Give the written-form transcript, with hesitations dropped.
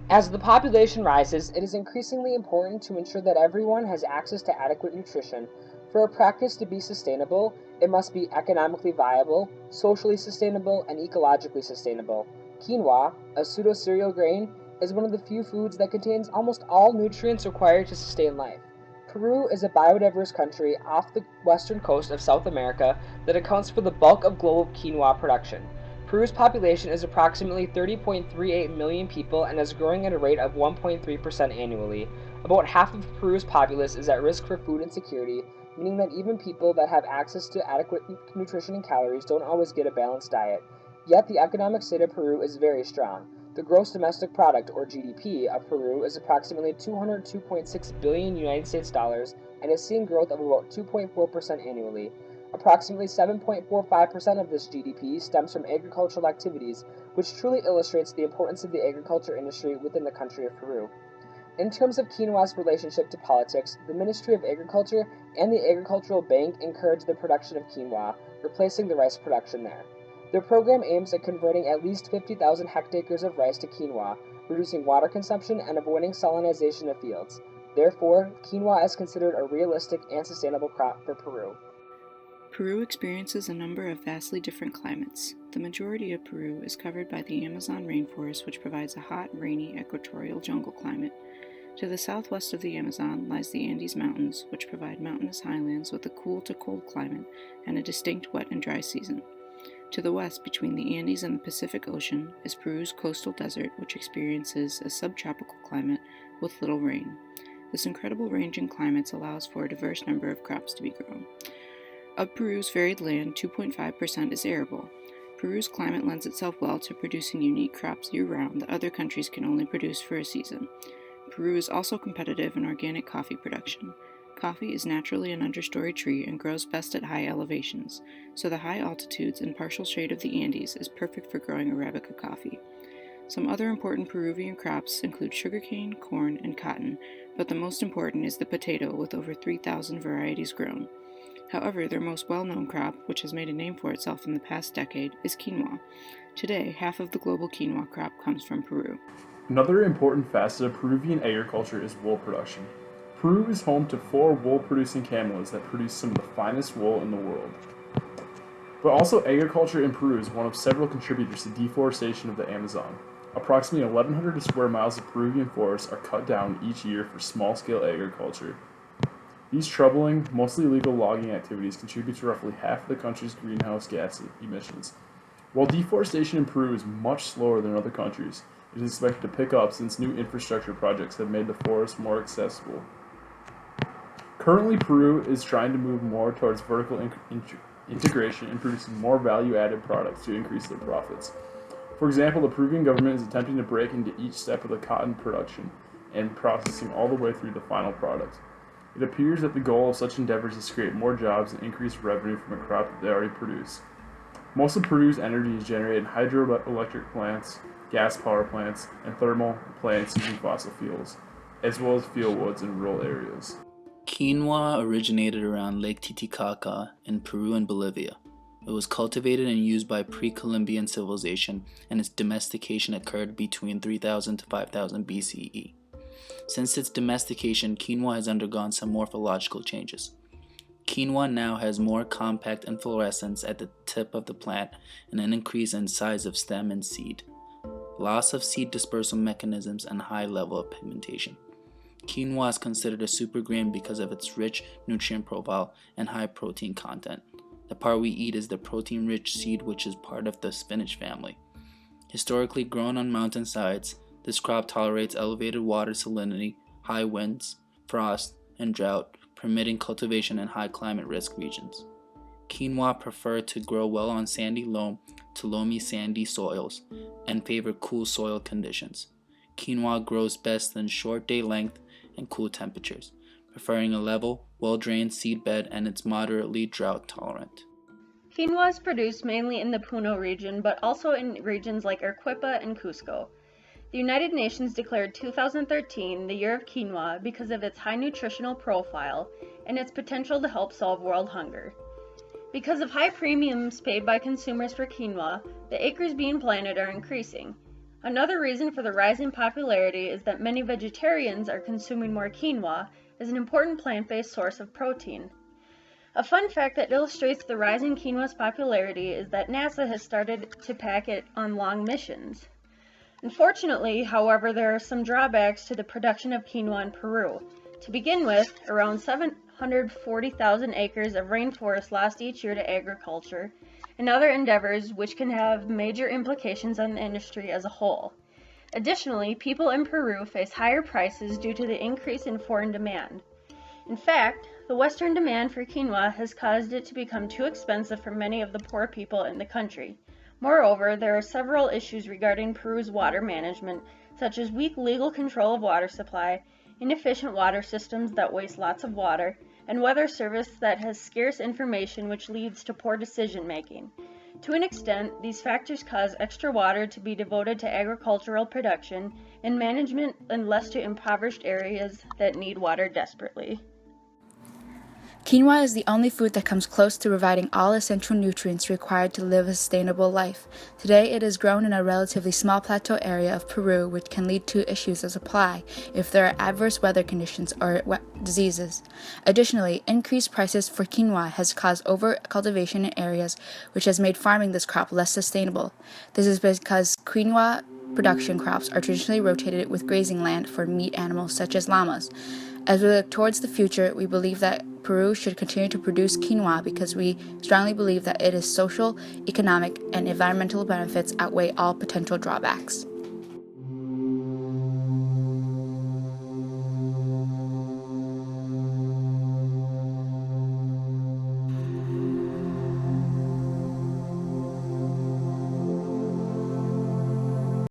As the population rises, it is increasingly important to ensure that everyone has access to adequate nutrition. For a practice to be sustainable, it must be economically viable, socially sustainable, and ecologically sustainable. Quinoa, a pseudo-cereal grain, is one of the few foods that contains almost all nutrients required to sustain life. Peru is a biodiverse country off the western coast of South America that accounts for the bulk of global quinoa production. Peru's population is approximately 30.38 million people and is growing at a rate of 1.3% annually. About half of Peru's populace is at risk for food insecurity, meaning that even people that have access to adequate nutrition and calories don't always get a balanced diet. Yet the economic state of Peru is very strong. The gross domestic product, or GDP, of Peru is approximately 202.6 billion United States dollars and is seeing growth of about 2.4% annually. Approximately 7.45% of this GDP stems from agricultural activities, which truly illustrates the importance of the agriculture industry within the country of Peru. In terms of quinoa's relationship to politics, the Ministry of Agriculture and the Agricultural Bank encourage the production of quinoa, replacing the rice production there. Their program aims at converting at least 50,000 hectares of rice to quinoa, reducing water consumption and avoiding salinization of fields. Therefore, quinoa is considered a realistic and sustainable crop for Peru. Peru experiences a number of vastly different climates. The majority of Peru is covered by the Amazon rainforest, which provides a hot, rainy, equatorial jungle climate. To the southwest of the Amazon lies the Andes Mountains, which provide mountainous highlands with a cool to cold climate and a distinct wet and dry season. To the west, between the Andes and the Pacific Ocean, is Peru's coastal desert, which experiences a subtropical climate with little rain. This incredible range in climates allows for a diverse number of crops to be grown. Of Peru's varied land, 2.5% is arable. Peru's climate lends itself well to producing unique crops year-round that other countries can only produce for a season. Peru is also competitive in organic coffee production. Coffee is naturally an understory tree and grows best at high elevations, so the high altitudes and partial shade of the Andes is perfect for growing Arabica coffee. Some other important Peruvian crops include sugarcane, corn, and cotton, but the most important is the potato with over 3,000 varieties grown. However, their most well-known crop, which has made a name for itself in the past decade, is quinoa. Today, half of the global quinoa crop comes from Peru. Another important facet of Peruvian agriculture is wool production. Peru is home to 4 wool-producing camelos that produce some of the finest wool in the world. But also, agriculture in Peru is one of several contributors to deforestation of the Amazon. Approximately 1,100 square miles of Peruvian forests are cut down each year for small-scale agriculture. These troubling, mostly illegal logging activities contribute to roughly half of the country's greenhouse gas emissions. While deforestation in Peru is much slower than other countries, it is expected to pick up since new infrastructure projects have made the forest more accessible. Currently, Peru is trying to move more towards vertical integration and producing more value-added products to increase their profits. For example, the Peruvian government is attempting to break into each step of the cotton production and processing all the way through the final product. It appears that the goal of such endeavors is to create more jobs and increase revenue from a crop that they already produce. Most of Peru's energy is generated in hydroelectric plants, gas power plants, and thermal plants using fossil fuels, as well as fuel woods in rural areas. Quinoa originated around Lake Titicaca in Peru and Bolivia. It was cultivated and used by pre-Columbian civilization, and its domestication occurred between 3000 to 5000 BCE. Since its domestication, quinoa has undergone some morphological changes. Quinoa now has more compact inflorescence at the tip of the plant and an increase in size of stem and seed, loss of seed dispersal mechanisms, and high level of pigmentation. Quinoa is considered a supergrain because of its rich nutrient profile and high protein content. The part we eat is the protein-rich seed, which is part of the spinach family. Historically grown on mountainsides, this crop tolerates elevated water salinity, high winds, frost, and drought, permitting cultivation in high climate risk regions. Quinoa prefer to grow well on sandy loam to loamy sandy soils and favor cool soil conditions. Quinoa grows best in short day length and cool temperatures, preferring a level, well-drained seed bed, and it's moderately drought tolerant. Quinoa is produced mainly in the Puno region, but also in regions like Arequipa and Cusco. The United Nations declared 2013 the Year of Quinoa because of its high nutritional profile and its potential to help solve world hunger. Because of high premiums paid by consumers for quinoa, the acres being planted are increasing. Another reason for the rising popularity is that many vegetarians are consuming more quinoa as an important plant-based source of protein. A fun fact that illustrates the rising quinoa's popularity is that NASA has started to pack it on long missions. Unfortunately, however, there are some drawbacks to the production of quinoa in Peru. To begin with, around 740,000 acres of rainforest lost each year to agriculture and other endeavors which can have major implications on the industry as a whole. Additionally, people in Peru face higher prices due to the increase in foreign demand. In fact, the Western demand for quinoa has caused it to become too expensive for many of the poor people in the country. Moreover, there are several issues regarding Peru's water management, such as weak legal control of water supply, inefficient water systems that waste lots of water, and weather service that has scarce information which leads to poor decision making. To an extent, these factors cause extra water to be devoted to agricultural production and management and less to impoverished areas that need water desperately. Quinoa is the only food that comes close to providing all essential nutrients required to live a sustainable life. Today, it is grown in a relatively small plateau area of Peru, which can lead to issues of supply if there are adverse weather conditions or diseases. Additionally, increased prices for quinoa has caused over-cultivation in areas, which has made farming this crop less sustainable. This is because quinoa production crops are traditionally rotated with grazing land for meat animals such as llamas. As we look towards the future, we believe that Peru should continue to produce quinoa because we strongly believe that its social, economic, and environmental benefits outweigh all potential drawbacks.